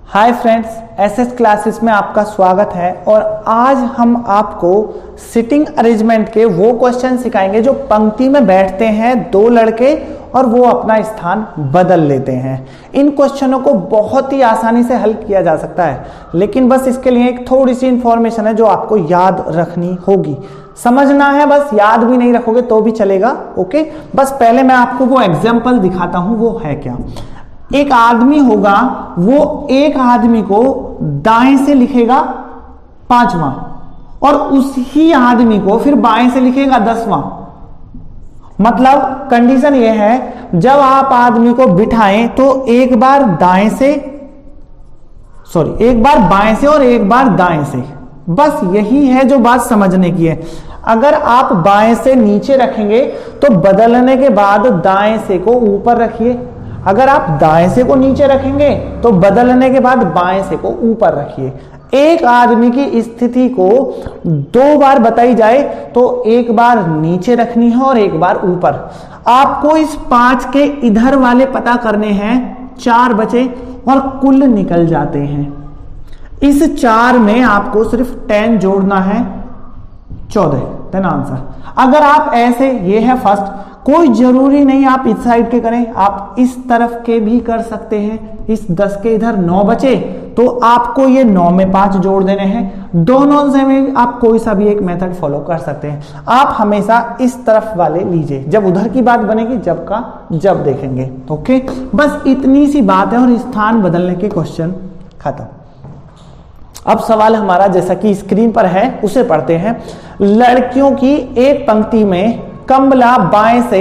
Hi friends, SS classes में आपका स्वागत है। और आज हम आपको सिटिंग अरेंजमेंट के वो क्वेश्चन सिखाएंगे जो पंक्ति में बैठते हैं दो लड़के और वो अपना स्थान बदल लेते हैं। इन क्वेश्चनों को बहुत ही आसानी से हल किया जा सकता है, लेकिन बस इसके लिए एक थोड़ी सी इंफॉर्मेशन है जो आपको याद रखनी होगी। समझना है, बस याद भी नहीं रखोगे तो भी चलेगा। ओके, बस पहले मैं आपको वो एग्जाम्पल दिखाता हूं, वो है क्या। एक आदमी होगा, वो एक आदमी को दाएं से लिखेगा 5वां और उसी आदमी को फिर बाएं से लिखेगा 10वां। मतलब कंडीशन ये है, जब आप आदमी को बिठाएं तो एक बार बाएं से और एक बार दाएं से। बस यही है जो बात समझने की है। अगर आप बाएं से नीचे रखेंगे तो बदलने के बाद दाएं से को ऊपर रखिए। अगर आप दाएं से को नीचे रखेंगे तो बदलने के बाद बाएं से को ऊपर रखिए। एक आदमी की स्थिति को दो बार बताई जाए तो एक बार नीचे रखनी है और एक बार ऊपर। आपको इस 5 के इधर वाले पता करने हैं, 4 बचे और कुल निकल जाते हैं। इस 4 में आपको सिर्फ 10 जोड़ना है, 14। Then answer. अगर आप ऐसे, ये है फर्स्ट, कोई जरूरी नहीं आप इस साइड के करें, आप इस तरफ के भी कर सकते हैं। इस 10 के इधर 9 बचे तो आपको ये 9 में 5 जोड़ देने हैं। दोनों से में आप कोई सा भी एक मेथड फॉलो कर सकते हैं। आप हमेशा इस तरफ वाले लीजिए, जब उधर की बात बनेगी जब का जब देखेंगे। ओके, बस इतनी सी बात है और स्थान बदलने के क्वेश्चन खत्म। अब सवाल हमारा जैसा कि स्क्रीन पर है उसे पढ़ते हैं। लड़कियों की एक पंक्ति में कमला बाएं से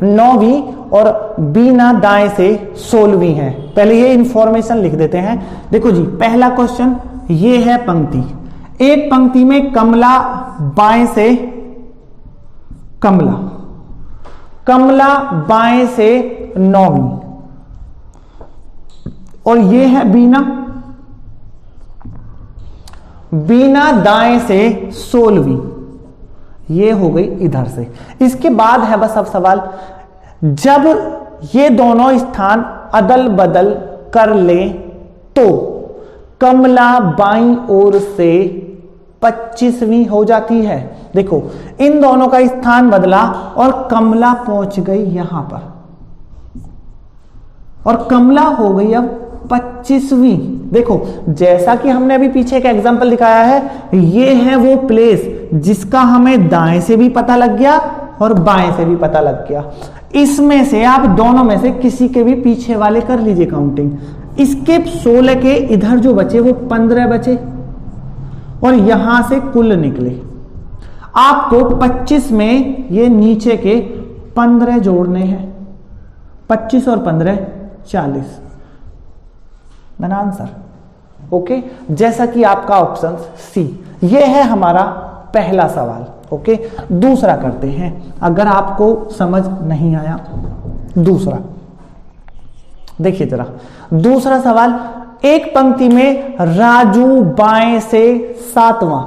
9वीं और बीना दाएं से 16वीं है। पहले ये इंफॉर्मेशन लिख देते हैं। देखो जी, पहला क्वेश्चन ये है पंक्ति। एक पंक्ति में कमला बाएं से, कमला बाएं से 9वीं और ये है बीना दाएं से 16वीं। ये हो गई इधर से। इसके बाद है बस अब सवाल, जब ये दोनों स्थान अदल बदल कर ले तो कमला बाईं ओर से 25वीं हो जाती है। देखो, इन दोनों का स्थान बदला और कमला पहुंच गई यहां पर और कमला हो गई अब 25वीं। देखो, जैसा कि हमने अभी पीछे एक एग्जांपल दिखाया है, ये है वो प्लेस जिसका हमें दाएं से भी पता लग गया और बाएं से भी पता लग गया। इसमें से आप दोनों में से किसी के भी पीछे वाले कर लीजिए काउंटिंग। इसके 16 के इधर जो बचे वो 15 बचे और यहां से कुल निकले। आपको 25 में ये नीचे के 15 जोड़ने हैं। 25 और 15 40। Then answer. ओके, जैसा कि आपका ऑप्शन सी। ये है हमारा पहला सवाल। ओके, दूसरा करते हैं, अगर आपको समझ नहीं आया। दूसरा देखिए जरा, दूसरा सवाल। एक पंक्ति में राजू बाएं से 7वां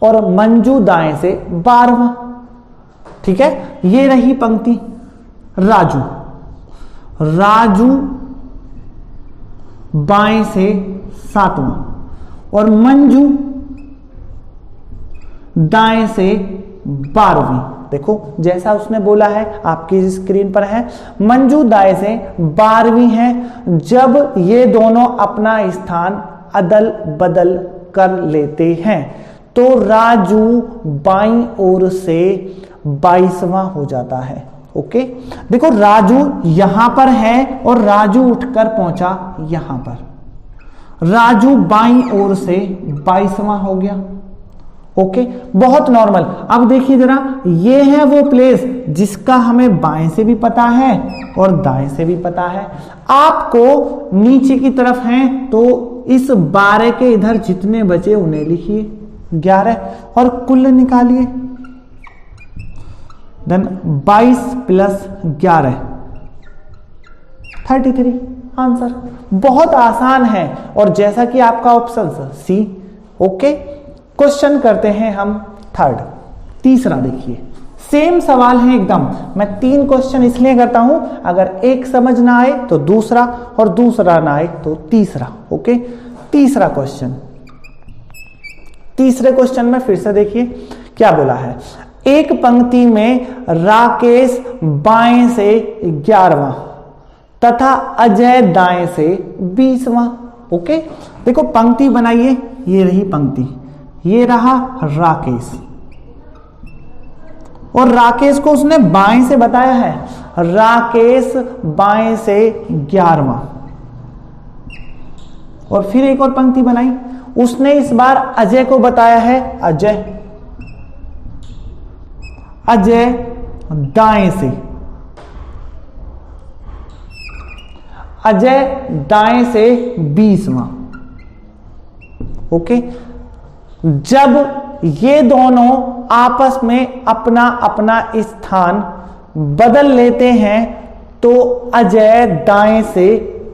और मंजू दाएं से 12वां। ठीक है, ये रही पंक्ति। राजू बाएं से 7वां और मंजू दाएं से 12वीं। देखो, जैसा उसने बोला है आपकी स्क्रीन पर है, मंजू दाएं से 12वीं है। जब ये दोनों अपना स्थान अदल बदल कर लेते हैं तो राजू बाईं ओर से 22वां हो जाता है। ओके, देखो, राजू यहां पर है और राजू उठकर पहुंचा यहां पर। राजू बाईं ओर से 22वां हो गया। ओके, बहुत नॉर्मल। अब देखिए जरा, ये है वो प्लेस जिसका हमें बाएं से भी पता है और दाएं से भी पता है। आपको नीचे की तरफ हैं तो इस 12 के इधर जितने बचे उन्हें लिखिए 11 और कुल निकालिए। Then 22 plus 11 33। आंसर बहुत आसान है और जैसा कि आपका ऑप्शन सी। ओके, क्वेश्चन करते हैं हम थर्ड। तीसरा देखिए, सेम सवाल है एकदम। मैं 3 क्वेश्चन इसलिए करता हूं, अगर एक समझ ना आए तो दूसरा, और दूसरा ना आए तो तीसरा। ओके, तीसरा क्वेश्चन, तीसरे क्वेश्चन में फिर से देखिए क्या बोला है। एक पंक्ति में राकेश बाएं से 11वां तथा अजय दाएं से 20वां। ओके, देखो पंक्ति बनाइए, ये रही पंक्ति, ये रहा राकेश, और राकेश को उसने बाएं से बताया है, राकेश बाएं से 11वां। और फिर एक और पंक्ति बनाई, उसने इस बार अजय को बताया है, अजय दाएं से, अजय दाएं से 20वां। ओके, जब ये दोनों आपस में अपना अपना स्थान बदल लेते हैं तो अजय दाएं से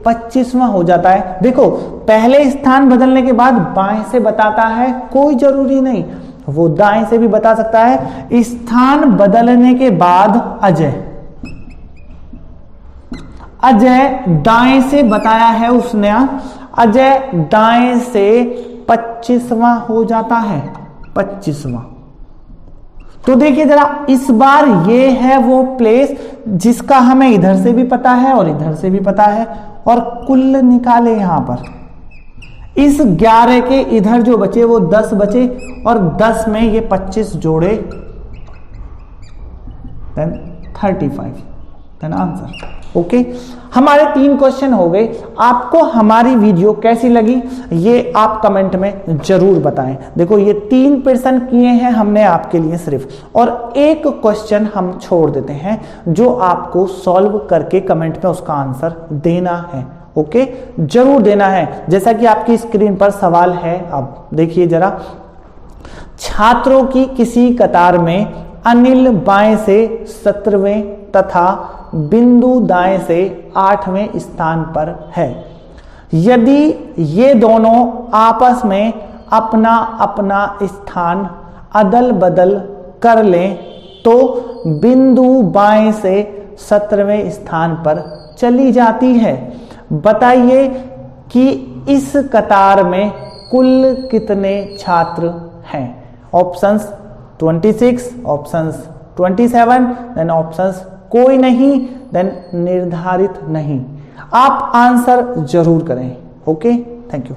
25वां हो जाता है। देखो, पहले स्थान बदलने के बाद बाएं से बताता है, कोई जरूरी नहीं, वो दाएं से भी बता सकता है। स्थान बदलने के बाद अजय दाएं से बताया है उसने, अजय दाएं से 25वां हो जाता है, 25वां। तो देखिए जरा, इस बार ये है वो प्लेस जिसका हमें इधर से भी पता है और इधर से भी पता है, और कुल निकाले यहां पर। इस 11 के इधर जो बचे वो 10 बचे, और 10 में ये 25 जोड़े, देन 35, देन आंसर। ओके, हमारे 3 क्वेश्चन हो गए। आपको हमारी वीडियो कैसी लगी ये आप कमेंट में जरूर बताएं। देखो, ये 3% किए हैं हमने आपके लिए सिर्फ, और एक क्वेश्चन हम छोड़ देते हैं जो आपको सॉल्व करके कमेंट में उसका आंसर देना है। ओके, जरूर देना है। जैसा कि आपकी स्क्रीन पर सवाल है, अब देखिए जरा। छात्रों की किसी कतार में अनिल बाएं से 17वें तथा बिंदु दाएं से 8वें स्थान पर है। यदि ये दोनों आपस में अपना अपना स्थान अदल बदल कर लें तो बिंदु बाएं से 17वें स्थान पर चली जाती है। बताइए कि इस कतार में कुल कितने छात्र हैं। ऑप्शंस 26, ऑप्शंस 27, देन ऑप्शंस कोई नहीं, देन निर्धारित नहीं। आप आंसर जरूर करें। Okay, thank you.